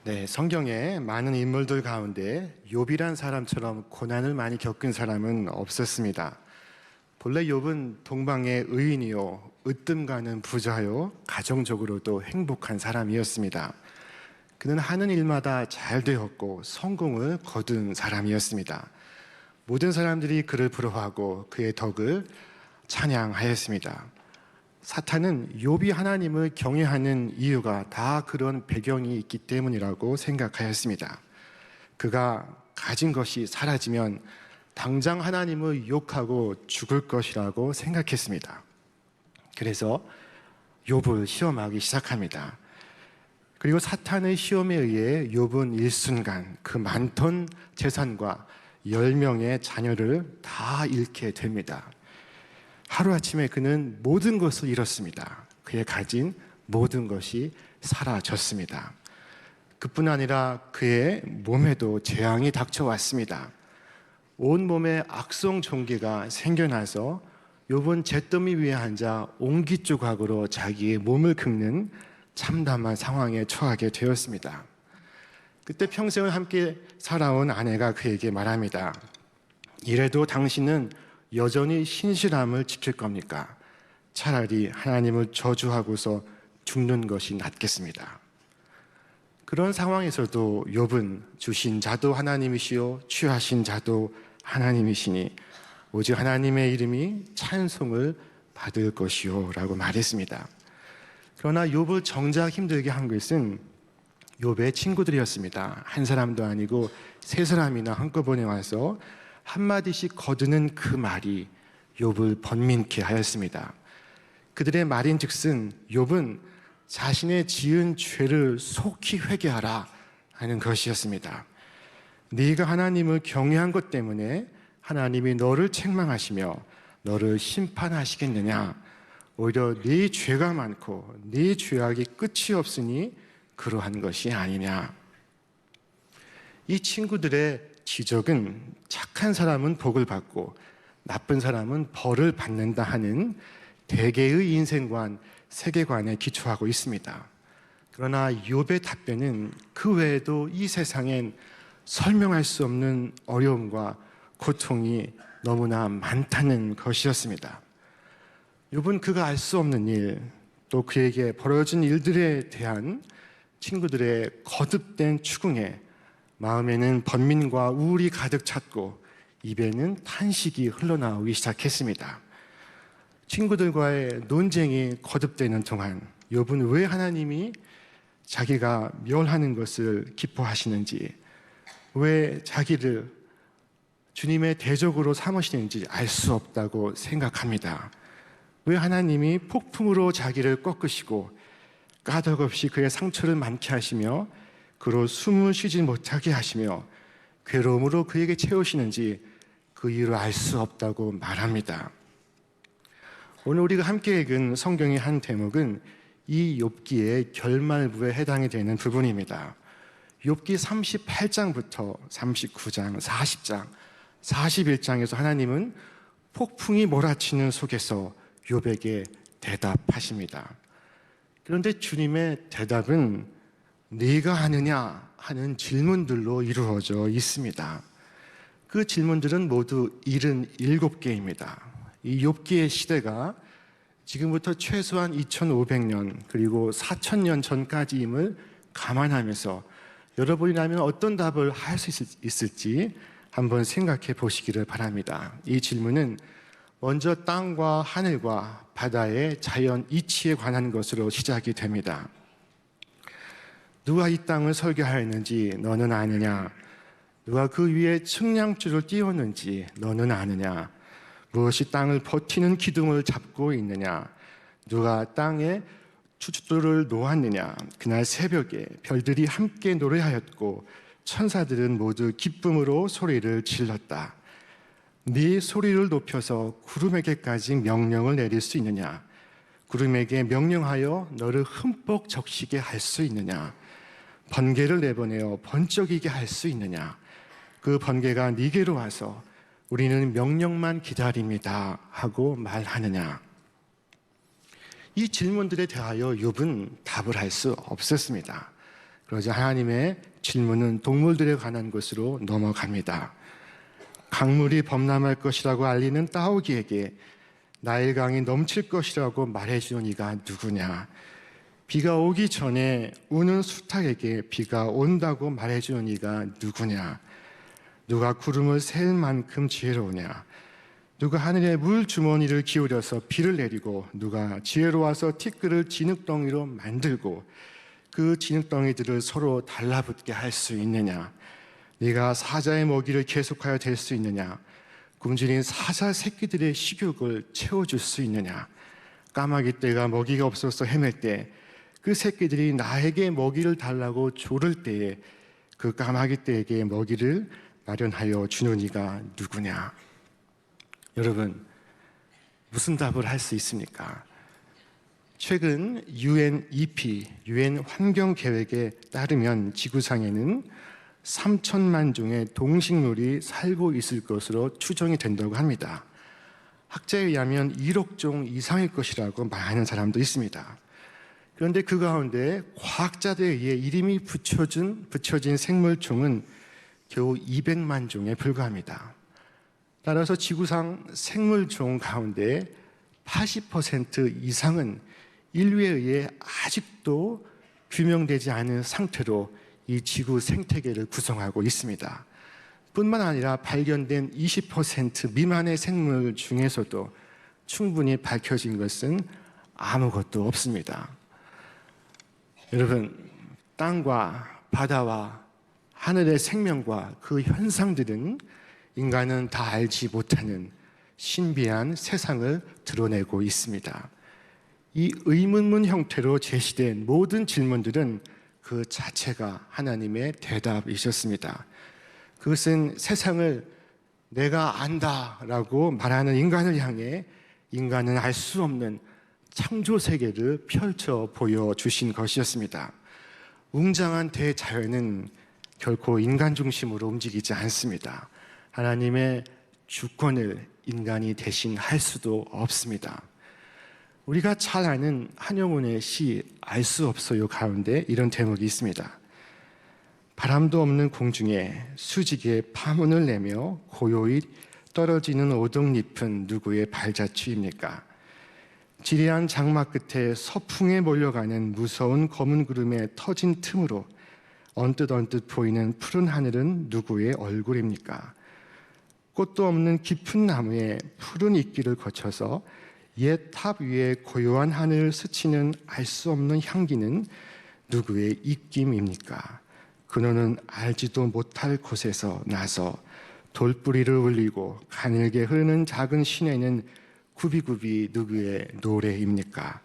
네, 성경에 많은 인물들 가운데 욥이란 사람처럼 고난을 많이 겪은 사람은 없었습니다. 본래 욥은 동방의 의인이요, 으뜸 가는 부자요, 가정적으로도 행복한 사람이었습니다. 그는 하는 일마다 잘 되었고 성공을 거둔 사람이었습니다. 모든 사람들이 그를 부러워하고 그의 덕을 찬양하였습니다. 사탄은 욥이 하나님을 경외하는 이유가 다 그런 배경이 있기 때문이라고 생각하였습니다. 그가 가진 것이 사라지면 당장 하나님을 욕하고 죽을 것이라고 생각했습니다. 그래서 욥을 시험하기 시작합니다. 그리고 사탄의 시험에 의해 욥은 일순간 그 많던 재산과 10명의 자녀를 다 잃게 됩니다. 하루아침에 그는 모든 것을 잃었습니다. 그의 가진 모든 것이 사라졌습니다. 그뿐 아니라 그의 몸에도 재앙이 닥쳐왔습니다. 온몸에 악성 종기가 생겨나서 욥은 잿더미 위에 앉아 옹기조각으로 자기의 몸을 긁는 참담한 상황에 처하게 되었습니다. 그때 평생을 함께 살아온 아내가 그에게 말합니다. 이래도 당신은 여전히 신실함을 지킬 겁니까? 차라리 하나님을 저주하고서 죽는 것이 낫겠습니다. 그런 상황에서도 욥은 주신 자도 하나님이시요 취하신 자도 하나님이시니 오직 하나님의 이름이 찬송을 받을 것이요 라고 말했습니다. 그러나 욥을 정작 힘들게 한 것은 욥의 친구들이었습니다. 한 사람도 아니고 세 사람이나 한꺼번에 와서 한마디씩 거두는 그 말이 욥을 번민케 하였습니다. 그들의 말인즉슨 욥은 자신의 지은 죄를 속히 회개하라 하는 것이었습니다. 네가 하나님을 경외한 것 때문에 하나님이 너를 책망하시며 너를 심판하시겠느냐? 오히려 네 죄가 많고 네 죄악이 끝이 없으니 그러한 것이 아니냐? 이 친구들의 지적은 착한 사람은 복을 받고 나쁜 사람은 벌을 받는다 하는 대개의 인생관, 세계관에 기초하고 있습니다. 그러나 욥의 답변은 그 외에도 이 세상엔 설명할 수 없는 어려움과 고통이 너무나 많다는 것이었습니다. 욥은 그가 알 수 없는 일, 또 그에게 벌어진 일들에 대한 친구들의 거듭된 추궁에 마음에는 번민과 우울이 가득 찼고 입에는 탄식이 흘러나오기 시작했습니다. 친구들과의 논쟁이 거듭되는 동안 욥은 왜 하나님이 자기가 멸하는 것을 기뻐하시는지, 왜 자기를 주님의 대적으로 삼으시는지 알 수 없다고 생각합니다. 왜 하나님이 폭풍으로 자기를 꺾으시고 까닭없이 그의 상처를 많게 하시며 그로 숨을 쉬지 못하게 하시며 괴로움으로 그에게 채우시는지 그 이유를 알 수 없다고 말합니다. 오늘 우리가 함께 읽은 성경의 한 대목은 이 욥기의 결말부에 해당이 되는 부분입니다. 욥기 38장부터 39장, 40장, 41장에서 하나님은 폭풍이 몰아치는 속에서 욥에게 대답하십니다. 그런데 주님의 대답은 네가 하느냐 하는 질문들로 이루어져 있습니다. 그 질문들은 모두 77개입니다. 이 욥기의 시대가 지금부터 최소한 2500년 그리고 4000년 전까지임을 감안하면서 여러분이라면 어떤 답을 할 수 있을지 한번 생각해 보시기를 바랍니다. 이 질문은 먼저 땅과 하늘과 바다의 자연 이치에 관한 것으로 시작이 됩니다. 누가 이 땅을 설계하였는지 너는 아느냐? 누가 그 위에 측량줄을 띄웠는지 너는 아느냐? 무엇이 땅을 버티는 기둥을 잡고 있느냐? 누가 땅에 추춧돌을 놓았느냐? 그날 새벽에 별들이 함께 노래하였고 천사들은 모두 기쁨으로 소리를 질렀다. 네 소리를 높여서 구름에게까지 명령을 내릴 수 있느냐? 구름에게 명령하여 너를 흠뻑 적시게 할 수 있느냐? 번개를 내보내어 번쩍이게 할 수 있느냐? 그 번개가 네게로 와서 우리는 명령만 기다립니다 하고 말하느냐? 이 질문들에 대하여 욥은 답을 할 수 없었습니다. 그러자 하나님의 질문은 동물들에 관한 것으로 넘어갑니다. 강물이 범람할 것이라고 알리는 따오기에게 나일강이 넘칠 것이라고 말해주는 이가 누구냐? 비가 오기 전에 우는 수탉에게 비가 온다고 말해주는 이가 누구냐? 누가 구름을 셀 만큼 지혜로우냐? 누가 하늘의 물 주머니를 기울여서 비를 내리고 누가 지혜로워서 티끌을 진흙덩이로 만들고 그 진흙덩이들을 서로 달라붙게 할 수 있느냐? 네가 사자의 먹이를 계속하여 될 수 있느냐? 굶주린 사자 새끼들의 식욕을 채워줄 수 있느냐? 까마귀 떼가 먹이가 없어서 헤맬 때 그 새끼들이 나에게 먹이를 달라고 조를 때에 그 까마귀 떼에게 먹이를 마련하여 주는 이가 누구냐? 여러분, 무슨 답을 할 수 있습니까? 최근 UNEP, UN 환경계획에 따르면 지구상에는 3천만 종의 동식물이 살고 있을 것으로 추정이 된다고 합니다. 학자에 의하면 1억 종 이상일 것이라고 말하는 사람도 있습니다. 그런데 그 가운데 과학자들에 의해 이름이 붙여진 생물종은 겨우 200만 종에 불과합니다. 따라서 지구상 생물종 가운데 80% 이상은 인류에 의해 아직도 규명되지 않은 상태로 이 지구 생태계를 구성하고 있습니다. 뿐만 아니라 발견된 20% 미만의 생물 중에서도 충분히 밝혀진 것은 아무것도 없습니다. 여러분, 땅과 바다와 하늘의 생명과 그 현상들은 인간은 다 알지 못하는 신비한 세상을 드러내고 있습니다. 이 의문문 형태로 제시된 모든 질문들은 그 자체가 하나님의 대답이셨습니다. 그것은 세상을 내가 안다라고 말하는 인간을 향해 인간은 알 수 없는 창조 세계를 펼쳐 보여주신 것이었습니다. 웅장한 대자연은 결코 인간 중심으로 움직이지 않습니다. 하나님의 주권을 인간이 대신할 수도 없습니다. 우리가 잘 아는 한영훈의 시 알 수 없어요 가운데 이런 대목이 있습니다. 바람도 없는 공중에 수직에 파문을 내며 고요히 떨어지는 오동잎은 누구의 발자취입니까? 지리한 장막 끝에 서풍에 몰려가는 무서운 검은 구름의 터진 틈으로 언뜻 보이는 푸른 하늘은 누구의 얼굴입니까? 꽃도 없는 깊은 나무에 푸른 이끼를 거쳐서 옛 탑 위에 고요한 하늘을 스치는 알 수 없는 향기는 누구의 입김입니까? 그노는 알지도 못할 곳에서 나서 돌뿌리를 울리고 가늘게 흐르는 작은 시내는 굽이굽이 누구의 노래입니까?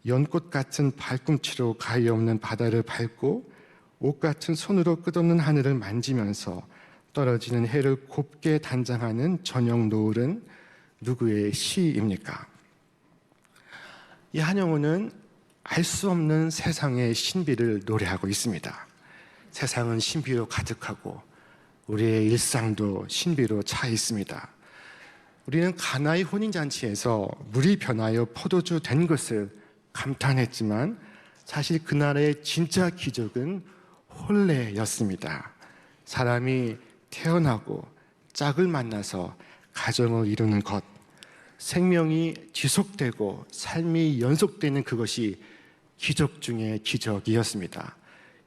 연꽃 같은 발꿈치로 가히 없는 바다를 밟고 옷 같은 손으로 끝없는 하늘을 만지면서 떨어지는 해를 곱게 단장하는 저녁 노을은 누구의 시입니까? 이 한영훈은 알 수 없는 세상의 신비를 노래하고 있습니다. 세상은 신비로 가득하고 우리의 일상도 신비로 차 있습니다. 우리는 가나의 혼인잔치에서 물이 변하여 포도주 된 것을 감탄했지만 사실 그날의 진짜 기적은 혼례였습니다. 사람이 태어나고 짝을 만나서 가정을 이루는 것, 생명이 지속되고 삶이 연속되는 그것이 기적 중의 기적이었습니다.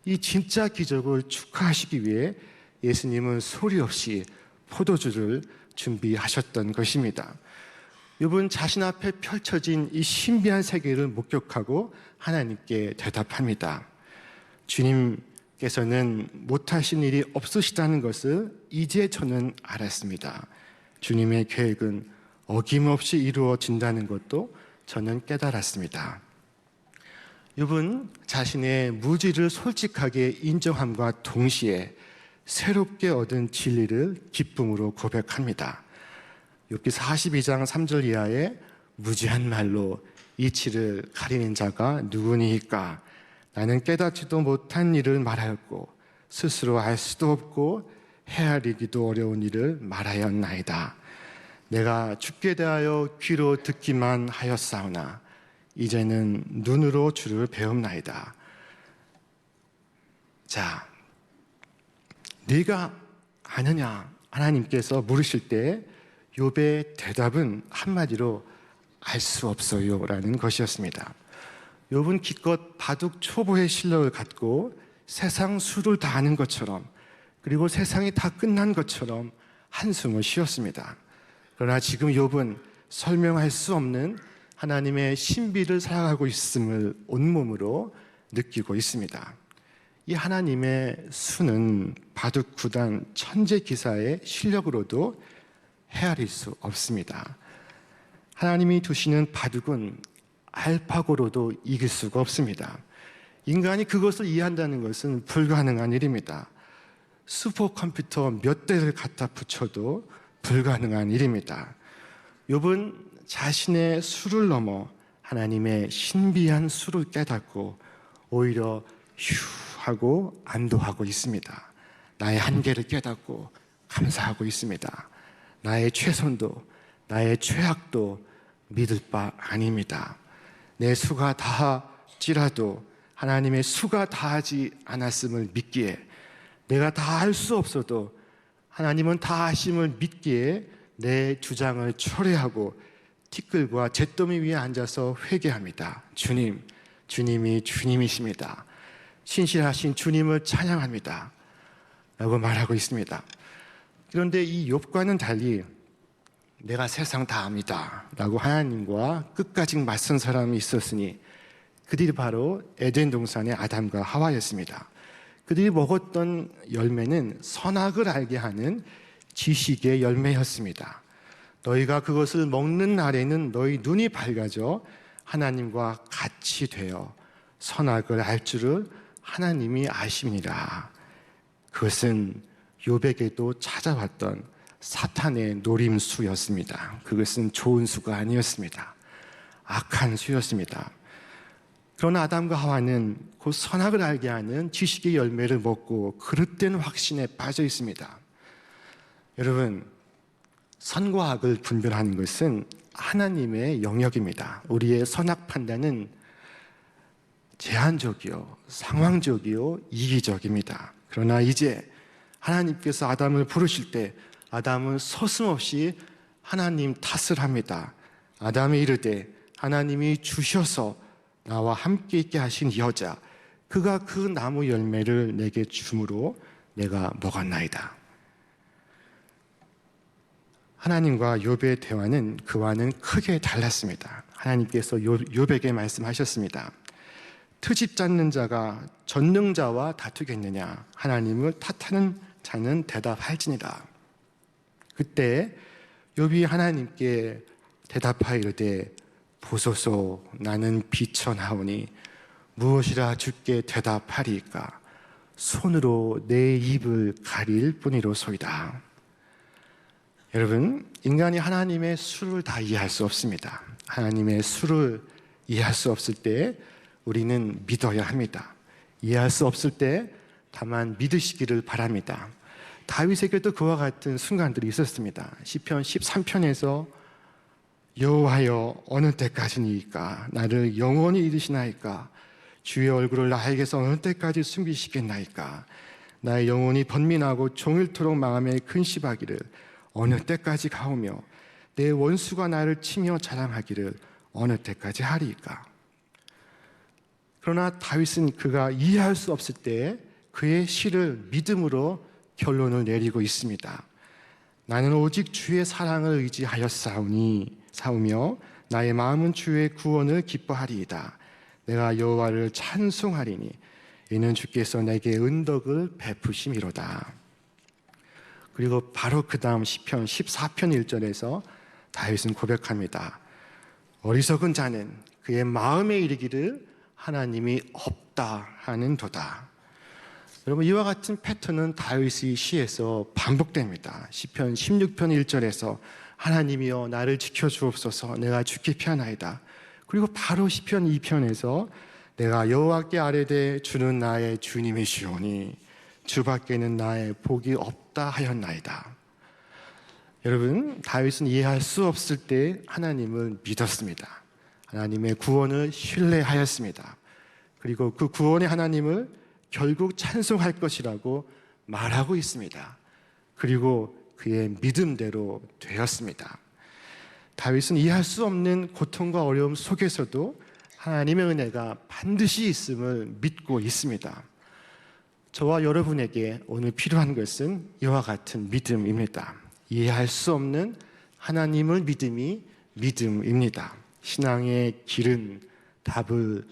이 진짜 기적을 축하하시기 위해 예수님은 소리 없이 포도주를 준비하셨던 것입니다. 욥은 자신 앞에 펼쳐진 이 신비한 세계를 목격하고 하나님께 대답합니다. 주님께서는 못하신 일이 없으시다는 것을 이제 저는 알았습니다. 주님의 계획은 어김없이 이루어진다는 것도 저는 깨달았습니다. 욥은 자신의 무지를 솔직하게 인정함과 동시에 새롭게 얻은 진리를 기쁨으로 고백합니다. 욥기 42장 3절 이하에 무지한 말로 이치를 가리는 자가 누구니까? 나는 깨닫지도 못한 일을 말하였고 스스로 알 수도 없고 헤아리기도 어려운 일을 말하였나이다. 내가 주께 대하여 귀로 듣기만 하였사오나 이제는 눈으로 주를 배움나이다. 자, 네가 아느냐? 하나님께서 물으실 때 욥의 대답은 한마디로 알 수 없어요 라는 것이었습니다. 욥은 기껏 바둑 초보의 실력을 갖고 세상 수를 다 아는 것처럼, 그리고 세상이 다 끝난 것처럼 한숨을 쉬었습니다. 그러나 지금 욥은 설명할 수 없는 하나님의 신비를 살아가고 있음을 온몸으로 느끼고 있습니다. 이 하나님의 수는 바둑 구단 천재 기사의 실력으로도 헤아릴 수 없습니다. 하나님이 두시는 바둑은 알파고로도 이길 수가 없습니다. 인간이 그것을 이해한다는 것은 불가능한 일입니다. 슈퍼컴퓨터 몇 대를 갖다 붙여도 불가능한 일입니다. 욥은 자신의 수를 넘어 하나님의 신비한 수를 깨닫고 오히려 휴 하고 안도하고 있습니다. 나의 한계를 깨닫고 감사하고 있습니다. 나의 최선도 나의 최악도 믿을 바 아닙니다. 내 수가 다할지라도 하나님의 수가 다하지 않았음을 믿기에, 내가 다 할 수 없어도 하나님은 다 하심을 믿기에 내 주장을 철회하고 티끌과 잿더미 위에 앉아서 회개합니다. 주님, 주님이 주님이십니다. 신실하신 주님을 찬양합니다 라고 말하고 있습니다. 그런데 이 욥과는 달리 내가 세상 다 압니다 라고 하나님과 끝까지 맞선 사람이 있었으니 그들이 바로 에덴 동산의 아담과 하와였습니다. 그들이 먹었던 열매는 선악을 알게 하는 지식의 열매였습니다. 너희가 그것을 먹는 날에는 너희 눈이 밝아져 하나님과 같이 되어 선악을 알 줄을 하나님이 아심이라. 그것은 욥에게도 찾아왔던 사탄의 노림수였습니다. 그것은 좋은 수가 아니었습니다. 악한 수였습니다. 그러나 아담과 하와는 곧 선악을 알게 하는 지식의 열매를 먹고 그릇된 확신에 빠져 있습니다. 여러분, 선과 악을 분별하는 것은 하나님의 영역입니다. 우리의 선악 판단은 제한적이요, 상황적이요, 이기적입니다. 그러나 이제 하나님께서 아담을 부르실 때 아담은 서슴없이 하나님 탓을 합니다. 아담이 이르되 하나님이 주셔서 나와 함께 있게 하신 여자, 그가 그 나무 열매를 내게 주므로 내가 먹었나이다. 하나님과 욥의 대화는 그와는 크게 달랐습니다. 하나님께서 욥에게 말씀하셨습니다. 트집 잡는 자가 전능자와 다투겠느냐? 하나님을 탓하는 자는 대답할지니라. 그때 욥이 하나님께 대답하이르되 보소서, 나는 비천하오니 무엇이라 주께 대답하리이까? 손으로 내 입을 가릴 뿐이로소이다. 여러분, 인간이 하나님의 수를 다 이해할 수 없습니다. 하나님의 수를 이해할 수 없을 때 우리는 믿어야 합니다. 이해할 수 없을 때 다만 믿으시기를 바랍니다. 다윗에게도 그와 같은 순간들이 있었습니다. 시편 13편에서 여호와여 어느 때까지니까 나를 영원히 잃으시나이까? 주의 얼굴을 나에게서 어느 때까지 숨기시겠나이까? 나의 영혼이 번민하고 종일토록 마음에 근심하기를 어느 때까지 가오며 내 원수가 나를 치며 자랑하기를 어느 때까지 하리이까? 그러나 다윗은 그가 이해할 수 없을 때 그의 시를 믿음으로 결론을 내리고 있습니다. 나는 오직 주의 사랑을 의지하여 싸우며 나의 마음은 주의 구원을 기뻐하리이다. 내가 여호와를 찬송하리니 이는 주께서 내게 은덕을 베푸심이로다. 그리고 바로 그 다음 시편 14편 1절에서 다윗은 고백합니다. 어리석은 자는 그의 마음에 이르기를 하나님이 없다 하는도다. 여러분, 이와 같은 패턴은 다윗의 시에서 반복됩니다. 시편 16편 1절에서 하나님이여 나를 지켜주옵소서, 내가 죽기 피하나이다. 그리고 바로 시편 2편에서 내가 여호와께 아뢰되 주는 나의 주님이시오니 주밖에는 나의 복이 없다 하였나이다. 여러분, 다윗은 이해할 수 없을 때 하나님을 믿었습니다. 하나님의 구원을 신뢰하였습니다. 그리고 그 구원의 하나님을 결국 찬송할 것이라고 말하고 있습니다. 그리고 그의 믿음대로 되었습니다. 다윗은 이해할 수 없는 고통과 어려움 속에서도 하나님의 은혜가 반드시 있음을 믿고 있습니다. 저와 여러분에게 오늘 필요한 것은 이와 같은 믿음입니다. 이해할 수 없는 하나님을 믿음이 믿음입니다. 신앙의 길은 답을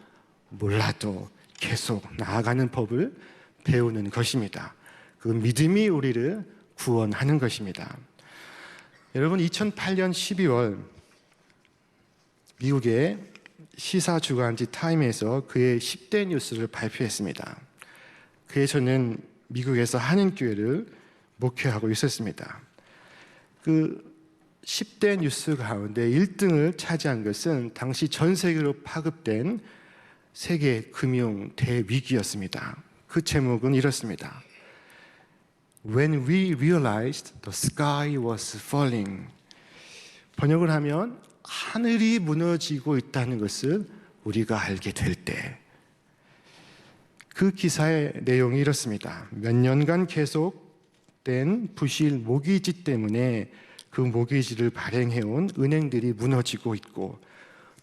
몰라도 계속 나아가는 법을 배우는 것입니다. 그 믿음이 우리를 구원하는 것입니다. 여러분, 2008년 12월 미국의 시사 주간지 타임에서 그의 10대 뉴스를 발표했습니다. 그해 저는 미국에서 한인교회를 목회하고 있었습니다. 그 10대 뉴스 가운데 1등을 차지한 것은 당시 전 세계로 파급된 세계 금융 대위기였습니다. 그 제목은 이렇습니다. When we realized the sky was falling. 번역을 하면 하늘이 무너지고 있다는 것을 우리가 알게 될 때. 그 기사의 내용이 이렇습니다. 몇 년간 계속된 부실 모기지 때문에 그 모기지를 발행해온 은행들이 무너지고 있고,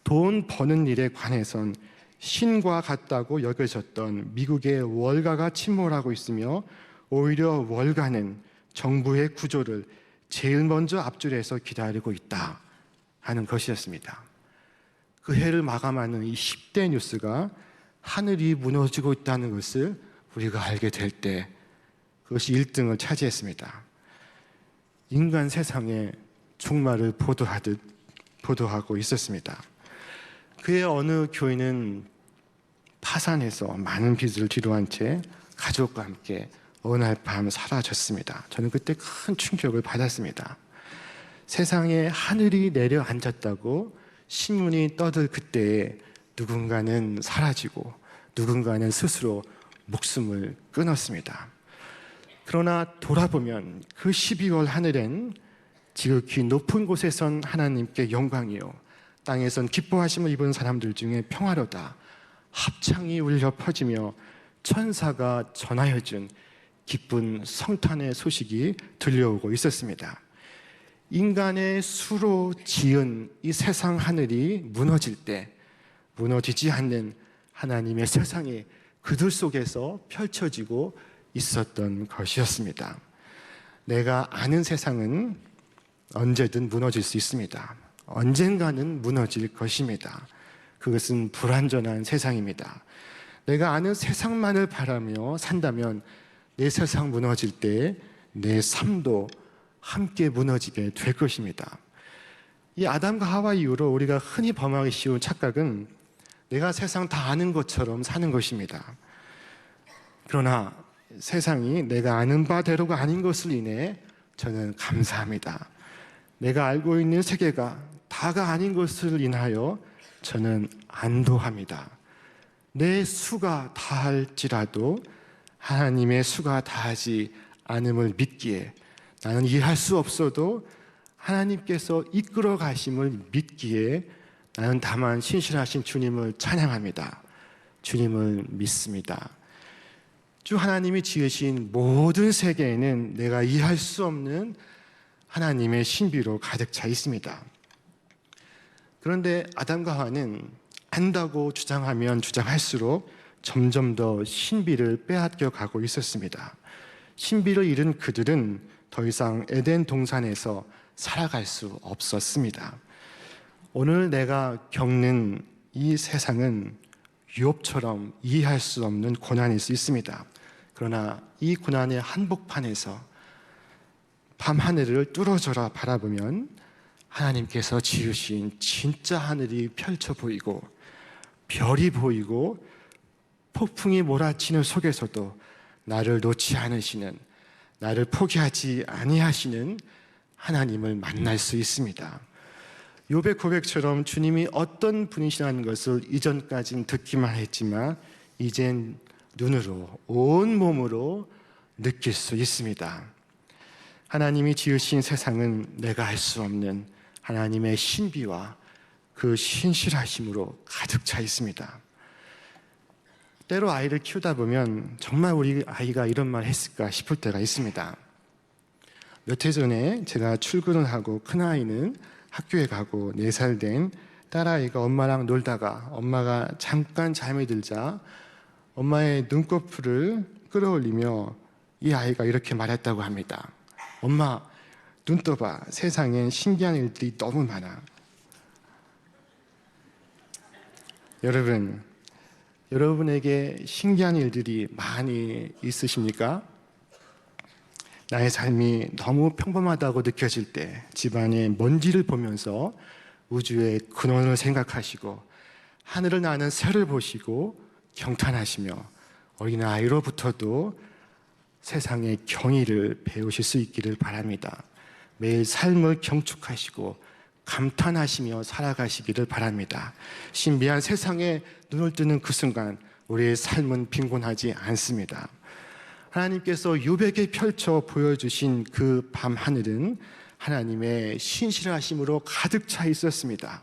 돈 버는 일에 관해선 신과 같다고 여겨졌던 미국의 월가가 침몰하고 있으며, 오히려 월가는 정부의 구조를 제일 먼저 앞줄에서 기다리고 있다 하는 것이었습니다. 그 해를 마감하는 이 10대 뉴스가 하늘이 무너지고 있다는 것을 우리가 알게 될 때 그것이 1등을 차지했습니다. 인간 세상의 종말을 보도하듯 보도하고 있었습니다. 그의 어느 교인은 파산해서 많은 빚을 뒤로한 채 가족과 함께 어느 날 밤 사라졌습니다. 저는 그때 큰 충격을 받았습니다. 세상에 하늘이 내려앉았다고 신문이 떠들 그때에 누군가는 사라지고 누군가는 스스로 목숨을 끊었습니다. 그러나 돌아보면 그 12월 하늘엔 지극히 높은 곳에선 하나님께 영광이요, 땅에선 기뻐하심을 입은 사람들 중에 평화로다 합창이 울려 퍼지며 천사가 전하여준 기쁜 성탄의 소식이 들려오고 있었습니다. 인간의 수로 지은 이 세상 하늘이 무너질 때 무너지지 않는 하나님의 세상이 그들 속에서 펼쳐지고 있었던 것이었습니다. 내가 아는 세상은 언제든 무너질 수 있습니다. 언젠가는 무너질 것입니다. 그것은 불완전한 세상입니다. 내가 아는 세상만을 바라며 산다면 내 세상 무너질 때 내 삶도 함께 무너지게 될 것입니다. 이 아담과 하와 이후로 우리가 흔히 범하기 쉬운 착각은 내가 세상 다 아는 것처럼 사는 것입니다. 그러나 세상이 내가 아는 바대로가 아닌 것을 인해 저는 감사합니다. 내가 알고 있는 세계가 다가 아닌 것을 인하여 저는 안도합니다. 내 수가 다할지라도 하나님의 수가 다하지 않음을 믿기에, 나는 이해할 수 없어도 하나님께서 이끌어 가심을 믿기에 나는 다만 신실하신 주님을 찬양합니다. 주님을 믿습니다. 주 하나님이 지으신 모든 세계에는 내가 이해할 수 없는 하나님의 신비로 가득 차 있습니다. 그런데 아담과 하와는 안다고 주장하면 주장할수록 점점 더 신비를 빼앗겨 가고 있었습니다. 신비를 잃은 그들은 더 이상 에덴 동산에서 살아갈 수 없었습니다. 오늘 내가 겪는 이 세상은 유업처럼 이해할 수 없는 고난일 수 있습니다. 그러나 이 고난의 한복판에서 밤하늘을 뚫어져라 바라보면 하나님께서 지으신 진짜 하늘이 펼쳐 보이고 별이 보이고 폭풍이 몰아치는 속에서도 나를 놓지 않으시는, 나를 포기하지 아니하시는 하나님을 만날 수 있습니다. 욥의 고백처럼 주님이 어떤 분이시라는 것을 이전까지는 듣기만 했지만 이젠 눈으로, 온 몸으로 느낄 수 있습니다. 하나님이 지으신 세상은 내가 알 수 없는 하나님의 신비와 그 신실하심으로 가득 차 있습니다. 때로 아이를 키우다 보면 정말 우리 아이가 이런 말 했을까 싶을 때가 있습니다. 몇 해 전에 제가 출근을 하고 큰아이는 학교에 가고 4살 된 딸아이가 엄마랑 놀다가 엄마가 잠깐 잠이 들자 엄마의 눈꺼풀을 끌어올리며 이 아이가 이렇게 말했다고 합니다. 엄마, 눈 떠봐. 세상엔 신기한 일들이 너무 많아. 여러분에게 신기한 일들이 많이 있으십니까? 나의 삶이 너무 평범하다고 느껴질 때 집안의 먼지를 보면서 우주의 근원을 생각하시고 하늘을 나는 새를 보시고 경탄하시며 어린아이로부터도 세상의 경의를 배우실 수 있기를 바랍니다. 매일 삶을 경축하시고 감탄하시며 살아가시기를 바랍니다. 신비한 세상에 눈을 뜨는 그 순간 우리의 삶은 빈곤하지 않습니다. 하나님께서 욥에게 펼쳐 보여주신 그 밤 하늘은 하나님의 신실하심으로 가득 차 있었습니다.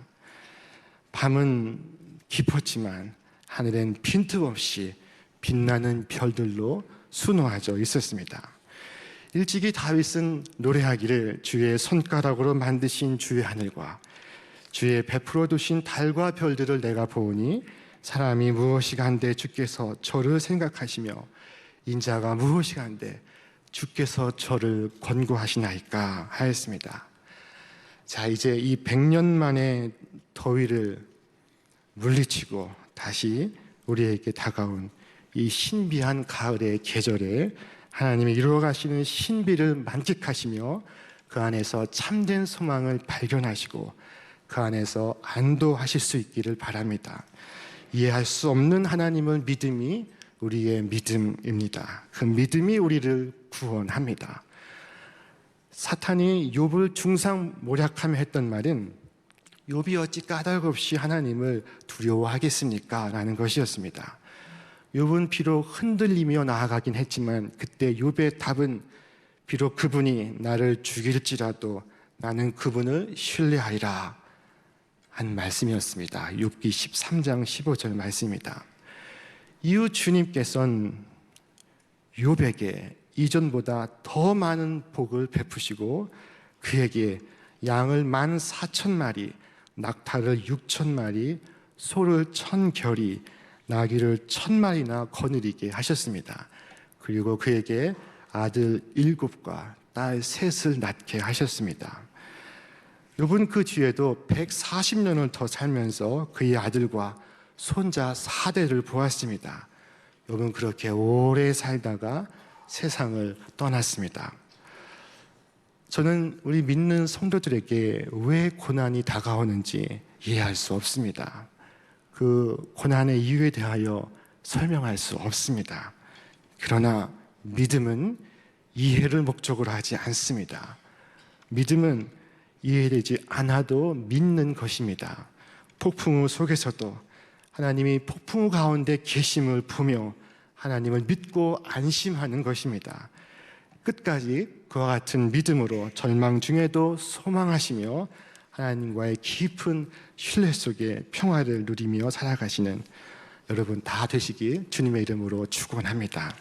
밤은 깊었지만 하늘엔 빈틈없이 빛나는 별들로 수놓아져 있었습니다. 일찍이 다윗은 노래하기를 주의 손가락으로 만드신 주의 하늘과 주의 베풀어 두신 달과 별들을 내가 보니 사람이 무엇이간데 주께서 저를 생각하시며 인자가 무엇이간데 주께서 저를 권고하시나이까 하였습니다. 자, 이제 이 100년 만의 더위를 물리치고 다시 우리에게 다가온 이 신비한 가을의 계절에 하나님이 이루어가시는 신비를 만끽하시며 그 안에서 참된 소망을 발견하시고 그 안에서 안도하실 수 있기를 바랍니다. 이해할 수 없는 하나님을 믿음이 우리의 믿음입니다. 그 믿음이 우리를 구원합니다. 사탄이 욥을 중상모략하며 했던 말은 욥이 어찌 까닭 없이 하나님을 두려워하겠습니까? 라는 것이었습니다. 욥은 비록 흔들리며 나아가긴 했지만 그때 욥의 답은 비록 그분이 나를 죽일지라도 나는 그분을 신뢰하리라 한 말씀이었습니다. 욥기 13장 15절 말씀입니다. 이후 주님께서는 욥에게 이전보다 더 많은 복을 베푸시고 그에게 양을 14,000마리, 낙타를 6,000마리, 소를 1,000결이, 나귀를 1,000마리나 거느리게 하셨습니다. 그리고 그에게 아들 7과 딸 3을 낳게 하셨습니다. 욥은 그 뒤에도 140년을 더 살면서 그의 아들과 손자 4대를 보았습니다. 욥은 그렇게 오래 살다가 세상을 떠났습니다. 저는 우리 믿는 성도들에게 왜 고난이 다가오는지 이해할 수 없습니다. 그 고난의 이유에 대하여 설명할 수 없습니다. 그러나 믿음은 이해를 목적으로 하지 않습니다. 믿음은 이해되지 않아도 믿는 것입니다. 폭풍우 속에서도 하나님이 폭풍우 가운데 계심을 보며 하나님을 믿고 안심하는 것입니다. 끝까지 그와 같은 믿음으로 절망 중에도 소망하시며 하나님과의 깊은 신뢰 속에 평화를 누리며 살아가시는 여러분 다 되시길 주님의 이름으로 축원합니다.